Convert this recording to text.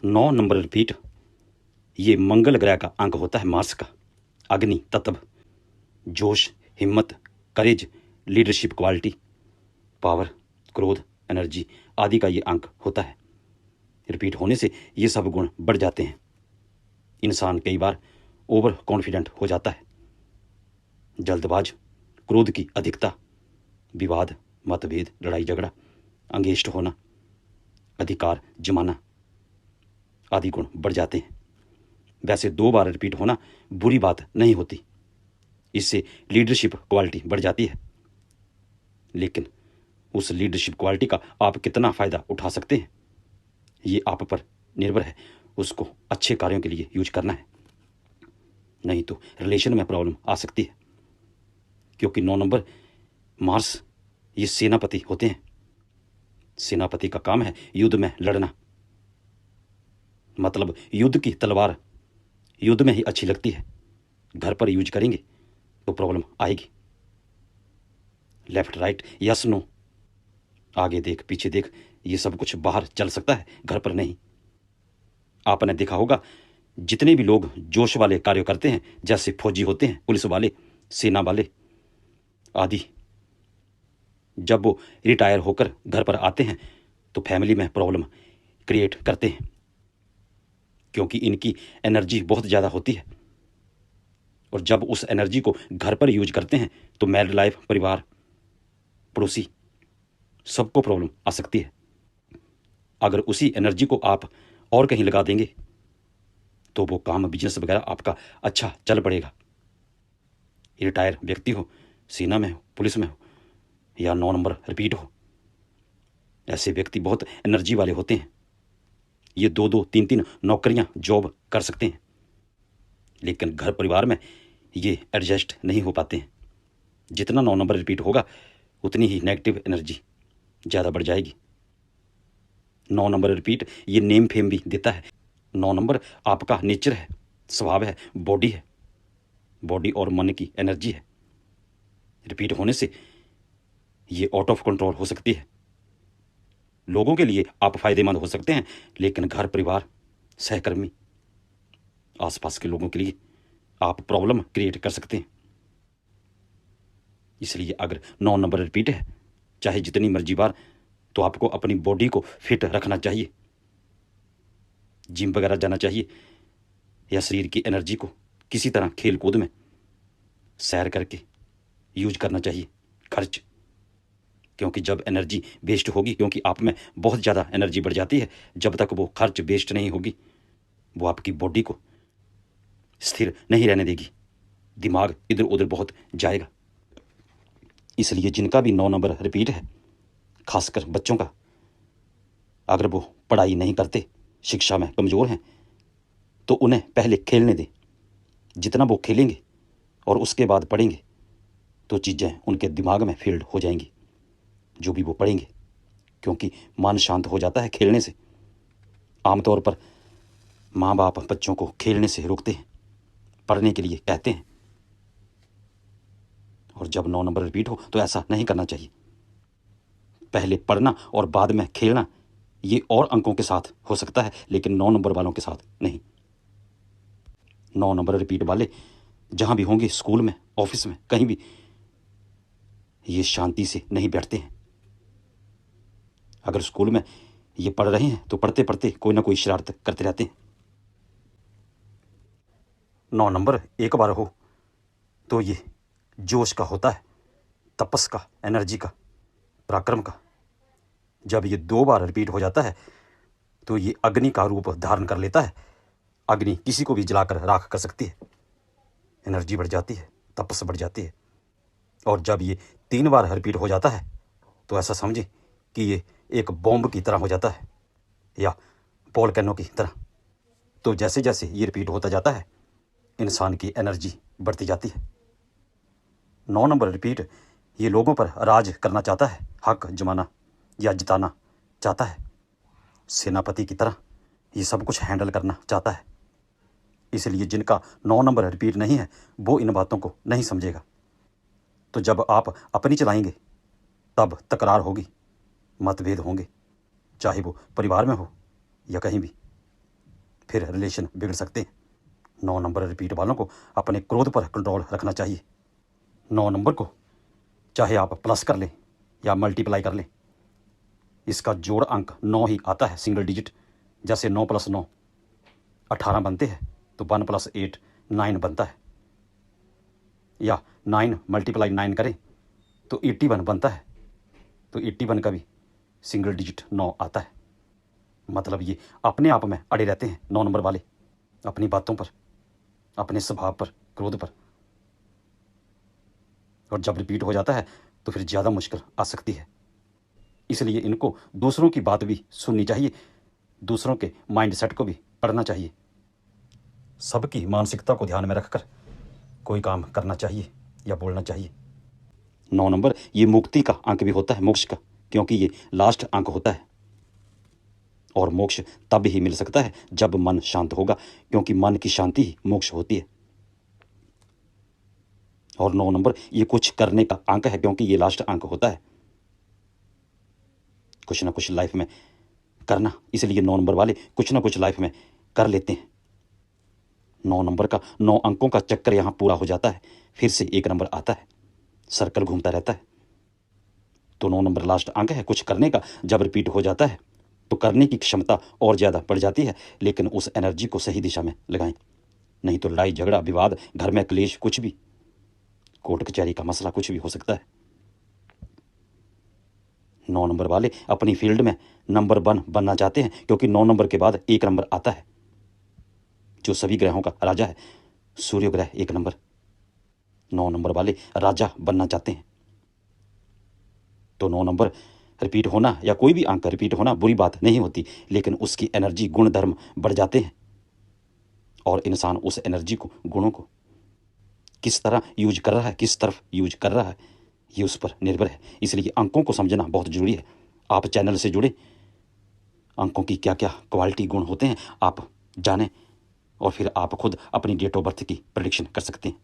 9 number repeat, ये मंगल ग्रह का अंक होता है, मार्स का। अग्नि तत्व, जोश, हिम्मत, करेज, लीडरशिप क्वालिटी, पावर, क्रोध, एनर्जी आदि का ये अंक होता है। रिपीट होने से ये सब गुण बढ़ जाते हैं। इंसान कई बार ओवर कॉन्फिडेंट हो जाता है, जल्दबाज, क्रोध की अधिकता, विवाद, मतभेद, लड़ाई झगड़ा, अंगेष्ट होना, अधिकार जमाना आदि गुण बढ़ जाते हैं। वैसे 2 बार रिपीट होना बुरी बात नहीं होती, इससे लीडरशिप क्वालिटी बढ़ जाती है। लेकिन उस लीडरशिप क्वालिटी का आप कितना फ़ायदा उठा सकते हैं, ये आप पर निर्भर है। उसको अच्छे कार्यों के लिए यूज करना है, नहीं तो रिलेशन में प्रॉब्लम आ सकती है। क्योंकि 9 नंबर मार्स ये सेनापति होते हैं। सेनापति का काम है युद्ध में लड़ना। मतलब युद्ध की तलवार युद्ध में ही अच्छी लगती है, घर पर यूज करेंगे तो प्रॉब्लम आएगी। लेफ्ट राइट, यस नो, आगे देख पीछे देख, ये सब कुछ बाहर चल सकता है, घर पर नहीं। आपने देखा होगा जितने भी लोग जोश वाले कार्य करते हैं, जैसे फौजी होते हैं, पुलिस वाले, सेना वाले आदि, जब वो रिटायर होकर घर पर आते हैं तो फैमिली में प्रॉब्लम क्रिएट करते हैं, क्योंकि इनकी एनर्जी बहुत ज़्यादा होती है। और जब उस एनर्जी को घर पर यूज करते हैं तो मैरिड लाइफ, परिवार, पड़ोसी, सबको प्रॉब्लम आ सकती है। अगर उसी एनर्जी को आप और कहीं लगा देंगे तो वो काम, बिजनेस वगैरह आपका अच्छा चल पड़ेगा। रिटायर व्यक्ति हो, सेना में हो, पुलिस में हो, या 9 नंबर रिपीट हो, ऐसे व्यक्ति बहुत एनर्जी वाले होते हैं। ये 2-2, 3-3 नौकरियां, जॉब कर सकते हैं, लेकिन घर परिवार में ये एडजस्ट नहीं हो पाते हैं। जितना 9 नंबर रिपीट होगा उतनी ही नेगेटिव एनर्जी ज़्यादा बढ़ जाएगी। 9 नंबर रिपीट ये नेम फेम भी देता है। 9 नंबर आपका नेचर है, स्वभाव है, बॉडी है, बॉडी और मन की एनर्जी है। रिपीट होने से ये आउट ऑफ कंट्रोल हो सकती है। लोगों के लिए आप फायदेमंद हो सकते हैं, लेकिन घर परिवार, सहकर्मी, आसपास के लोगों के लिए आप प्रॉब्लम क्रिएट कर सकते हैं। इसलिए अगर 9 नंबर रिपीट है, चाहे जितनी मर्जी बार, तो आपको अपनी बॉडी को फिट रखना चाहिए, जिम वगैरह जाना चाहिए, या शरीर की एनर्जी को किसी तरह खेल कूद में सैर करके यूज करना चाहिए, खर्च। क्योंकि जब एनर्जी वेस्ट होगी, क्योंकि आप में बहुत ज़्यादा एनर्जी बढ़ जाती है, जब तक वो खर्च वेस्ट नहीं होगी, वो आपकी बॉडी को स्थिर नहीं रहने देगी, दिमाग इधर उधर बहुत जाएगा। इसलिए जिनका भी 9 नंबर रिपीट है, खासकर बच्चों का, अगर वो पढ़ाई नहीं करते, शिक्षा में कमज़ोर हैं, तो उन्हें पहले खेलने दें। जितना वो खेलेंगे और उसके बाद पढ़ेंगे तो चीज़ें उनके दिमाग में फील्ड हो जाएंगी, जो भी वो पढ़ेंगे, क्योंकि मन शांत हो जाता है खेलने से। आमतौर पर माँ बाप बच्चों को खेलने से रोकते हैं, पढ़ने के लिए कहते हैं, और जब 9 नंबर रिपीट हो तो ऐसा नहीं करना चाहिए। पहले पढ़ना और बाद में खेलना, ये और अंकों के साथ हो सकता है, लेकिन 9 नंबर वालों के साथ नहीं। 9 नंबर रिपीट वाले जहाँ भी होंगे, स्कूल में, ऑफिस में, कहीं भी, ये शांति से नहीं बैठते हैं। अगर स्कूल में ये पढ़ रहे हैं तो पढ़ते पढ़ते कोई ना कोई शरारत करते रहते हैं। 9 नंबर एक बार हो तो ये जोश का होता है, तपस का, एनर्जी का, पराक्रम का। जब ये 2 बार रिपीट हो जाता है तो ये अग्नि का रूप धारण कर लेता है। अग्नि किसी को भी जलाकर राख कर सकती है, एनर्जी बढ़ जाती है, तपस बढ़ जाती है। और जब ये 3 बार रिपीट हो जाता है तो ऐसा समझें कि ये एक बॉम्ब की तरह हो जाता है, या वोल्केनो की तरह। तो जैसे जैसे ये रिपीट होता जाता है, इंसान की एनर्जी बढ़ती जाती है। 9 नंबर रिपीट ये लोगों पर राज करना चाहता है, हक जमाना या जिताना चाहता है, सेनापति की तरह ये सब कुछ हैंडल करना चाहता है। इसलिए जिनका 9 नंबर रिपीट नहीं है, वो इन बातों को नहीं समझेगा। तो जब आप अपनी चलाएंगे तब तकरार होगी, मतभेद होंगे, चाहे वो परिवार में हो या कहीं भी। फिर रिलेशन बिगड़ सकते हैं। 9 नंबर रिपीट वालों को अपने क्रोध पर कंट्रोल रखना चाहिए। 9 नंबर को चाहे आप प्लस कर लें या मल्टीप्लाई कर लें, इसका जोड़ अंक 9 ही आता है, सिंगल डिजिट। जैसे 9 + 9 18 बनते हैं, तो 1 + 8 9 बनता है। या 9 × 9 करें तो 81 बनता है। तो 81 का भी सिंगल डिजिट 9 आता है। मतलब ये अपने आप में अड़े रहते हैं 9 नंबर वाले, अपनी बातों पर, अपने स्वभाव पर, क्रोध पर। और जब रिपीट हो जाता है तो फिर ज़्यादा मुश्किल आ सकती है। इसलिए इनको दूसरों की बात भी सुननी चाहिए, दूसरों के माइंडसेट को भी पढ़ना चाहिए। सबकी मानसिकता को ध्यान में रखकर कोई काम करना चाहिए या बोलना चाहिए। 9 नंबर ये मुक्ति का अंक भी होता है, मोक्ष का, क्योंकि ये लास्ट अंक होता है। और मोक्ष तब ही मिल सकता है जब मन शांत होगा, क्योंकि मन की शांति ही मोक्ष होती है। और 9 नंबर ये कुछ करने का अंक है, क्योंकि ये लास्ट अंक होता है। कुछ ना कुछ लाइफ में करना, इसलिए 9 नंबर वाले कुछ ना कुछ लाइफ में कर लेते हैं। 9 नंबर का 9 अंकों का चक्कर यहाँ पूरा हो जाता है, फिर से 1 नंबर आता है, सर्कल घूमता रहता है। तो 9 नंबर लास्ट अंक है कुछ करने का। जब रिपीट हो जाता है तो करने की क्षमता और ज़्यादा बढ़ जाती है, लेकिन उस एनर्जी को सही दिशा में लगाएं, नहीं तो लड़ाई झगड़ा, विवाद, घर में क्लेश, कुछ भी, कोर्ट कचहरी का मसला कुछ भी हो सकता है। 9 नंबर वाले अपनी फील्ड में नंबर 1 बनना चाहते हैं, क्योंकि 9 नंबर के बाद 1 नंबर आता है, जो सभी ग्रहों का राजा है, सूर्य ग्रह 1 नंबर। 9 नंबर वाले राजा बनना चाहते हैं। तो 9 नंबर रिपीट होना या कोई भी अंक रिपीट होना बुरी बात नहीं होती, लेकिन उसकी एनर्जी, गुण धर्म बढ़ जाते हैं, और इंसान उस एनर्जी को, गुणों को किस तरह यूज कर रहा है, किस तरफ यूज कर रहा है, ये उस पर निर्भर है। इसलिए अंकों को समझना बहुत जरूरी है। आप चैनल से जुड़े, अंकों की क्या क्या क्वालिटी, गुण होते हैं आप जानें, और फिर आप खुद अपनी डेट ऑफ बर्थ की प्रेडिक्शन कर सकते हैं।